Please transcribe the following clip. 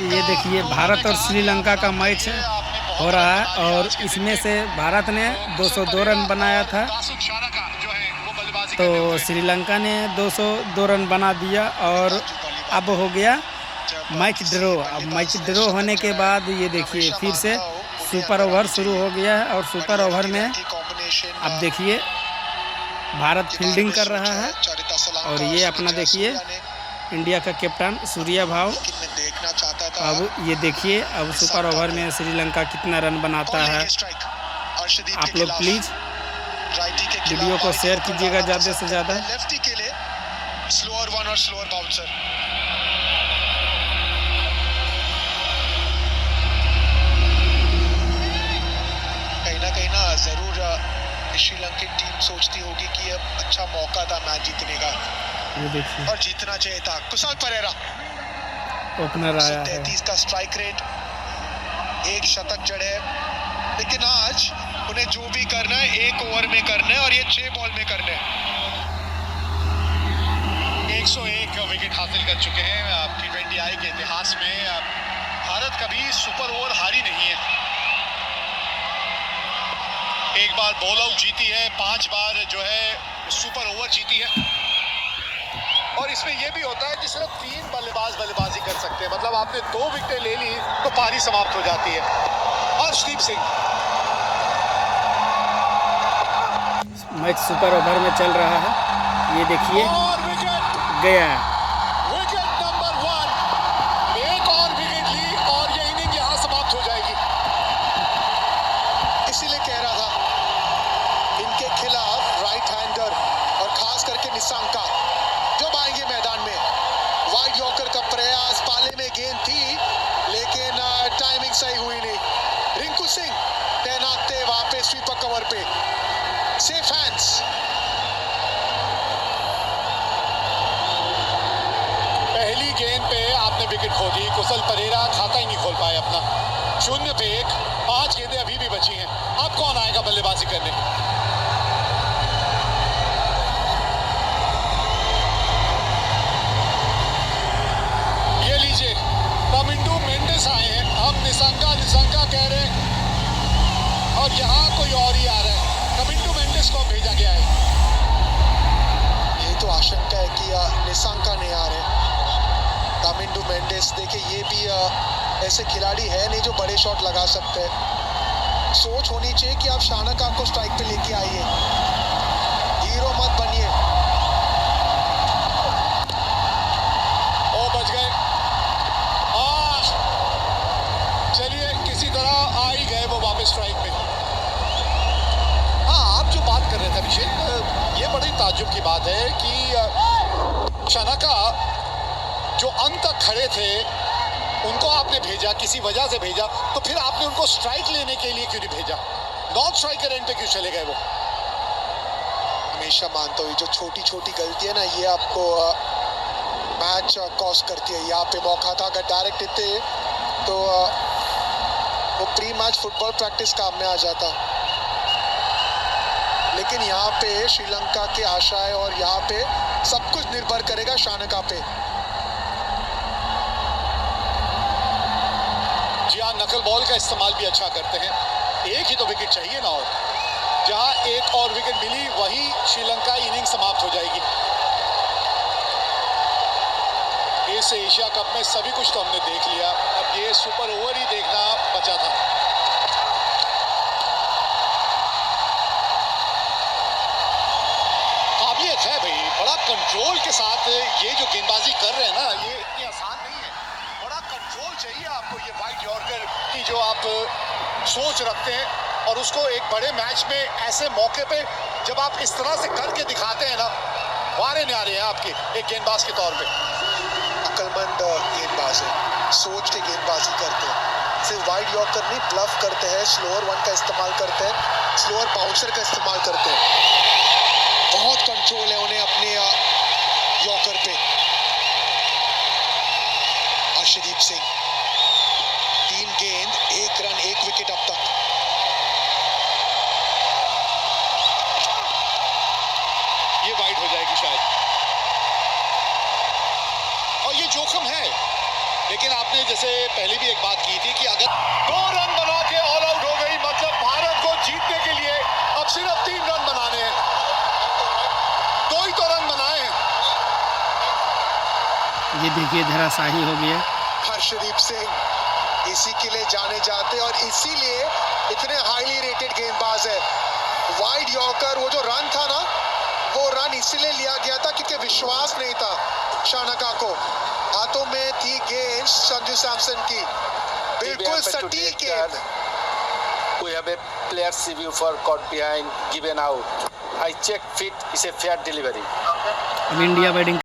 ये देखिए भारत और श्रीलंका का मैच हो रहा है और इसमें से भारत ने 202 रन बनाया था तो श्रीलंका ने 202 रन बना दिया और अब हो गया मैच ड्रॉ। अब मैच ड्रॉ होने के बाद ये देखिए फिर से सुपर ओवर शुरू हो गया है और सुपर ओवर में अब देखिए भारत फील्डिंग कर रहा है और ये अपना देखिए इंडिया का कैप्टन सूर्या भाव। अब ये देखिए अब सुपर ओवर में श्रीलंका कितना रन बनाता है। आप लोग प्लीज़ वीडियो को शेयर कीजिएगा ज़्यादा से ज़्यादा। कहीं ना जरूर श्रीलंकन टीम सोचती होगी कि अब अच्छा मौका था मैच जीतने का, ये देखिए और जीतना चाहिए था। कुशाल परेरा ओपनर आया है। 33 का स्ट्राइक रेट, एक शतक जड़े, लेकिन आज उन्हें जो भी करना है एक ओवर में करना है और ये 6 बॉल में करना है। 101 विकेट हासिल कर चुके हैं T20I के इतिहास में। भारत कभी सुपर ओवर हारी नहीं है। एक बार बॉल आउट जीती है, 5 बार जो है सुपर ओवर जीती है। और इसमें यह भी होता है कि सिर्फ 3 बल्लेबाज बल्लेबाजी कर सकते हैं, मतलब आपने 2 विकेटें ले ली तो पारी समाप्त हो जाती है। Arshdeep Singh, match super over में चल रहा है, ये देखिए गया विकेट नंबर 1, एक और विकेट ली और ये इनिंग यहां समाप्त हो जाएगी। इसीलिए कह रहा था इनके खिलाफ राइट हैंडर और खास करके निशंका जब आएंगे मैदान में, वाइड यॉर्कर का प्रयास, पाले में गेंद थी लेकिन टाइमिंग सही हुई नहीं। रिंकू सिंह तैनात थे वहां पे स्वीपर कवर पे, सेफ हैंड्स। पहली गेंद पे आपने विकेट खो दी, कुशल परेरा खाता ही नहीं खोल पाए अपना। 0 पे 1, 5 गेंदें अभी भी बची हैं। अब कौन आएगा बल्लेबाजी करने? ये लीजिए कमिंडू मेंडिस आए हैं। हम निशंका कह रहे हैं और यहाँ कोई और ही आ रहा है। कमिंडू मेंडिस को भेजा गया है। ये तो आशंका है कि निशंका नहीं आ रहे। कमिंडू मेंडिस देखिए ये भी ऐसे खिलाड़ी है नहीं जो बड़े शॉट लगा सकते हैं। सोच होनी चाहिए कि आप शानका को स्ट्राइक पे लेके आइए, हीरो मत बनिए। ओ बच गए। चलिए किसी तरह आ ही गए वो वापस स्ट्राइक में। हाँ, आप जो बात कर रहे थे अभिषेक, ये बड़ी ताज्जुब की बात है कि शानका जो अंत तक खड़े थे उनको आपने भेजा, किसी वजह से भेजा, तो फिर आपने उनको स्ट्राइक लेने के लिए क्यों नहीं भेजा? नॉन स्ट्राइकर एंड पे क्यों चले गए वो? हमेशा मानता हूँ जो छोटी छोटी गलती है ना, ये आपको मैच कॉस्ट करती है। यहाँ पे मौका था, अगर डायरेक्ट देते तो वो प्री मैच फुटबॉल प्रैक्टिस काम में आ जाता। लेकिन यहाँ पे श्रीलंका की आशा है और यहाँ पे सब कुछ निर्भर करेगा शानका पे। नकल बॉल का इस्तेमाल भी अच्छा करते हैं। एक ही तो विकेट चाहिए ना, और जहां एक और विकेट मिली वहीं श्रीलंका इनिंग समाप्त हो जाएगी। इस एशिया कप में सभी कुछ तो हमने देख लिया, अब ये सुपर ओवर ही देखना बचा था। काबिलियत है भाई, बड़ा कंट्रोल के साथ ये जो गेंदबाजी कर रहे हैं ना, ये इतनी आसान नहीं है। बड़ा कंट्रोल चाहिए आपको, ये वाइड यॉर्कर की जो आप सोच रखते हैं और उसको एक बड़े मैच में ऐसे मौके पे जब आप इस तरह से करके दिखाते हैं ना, वारे न्यारे हैं आपके एक गेंदबाज के तौर पे। अक्लमंद गेंदबाज है, सोच के गेंदबाजी करते हैं, सिर्फ वाइड यॉर्कर नहीं ब्लफ करते हैं, स्लोअर 1 का इस्तेमाल करते हैं, स्लोअर बाउंसर का इस्तेमाल करते हैं। बहुत कंट्रोल है उन्हें अपने यॉर्कर पे। अर्शदीप सिंह 3 गेंद 1 रन 1 विकेट अब तक। ये वाइड हो जाएगी शायद, और ये जोखिम है। लेकिन आपने जैसे पहले ये देखिए धराशाही हो गया। हर्षदीप सिंह इसी के लिए जाने जाते और इसीलिए इतने हाईली रेटेड गेंदबाज है। वाइड यॉर्कर, वो जो रन था ना, वो रन इसीलिए लिया गया था क्योंकि विश्वास नहीं था शानका को। हाथों में थी गेंद संजू सैमसन की, बिल्कुल सटीक गेंद। We have a player's review for caught behind given out. I checked fit is a fair delivery. अब इंडिया बैटिंग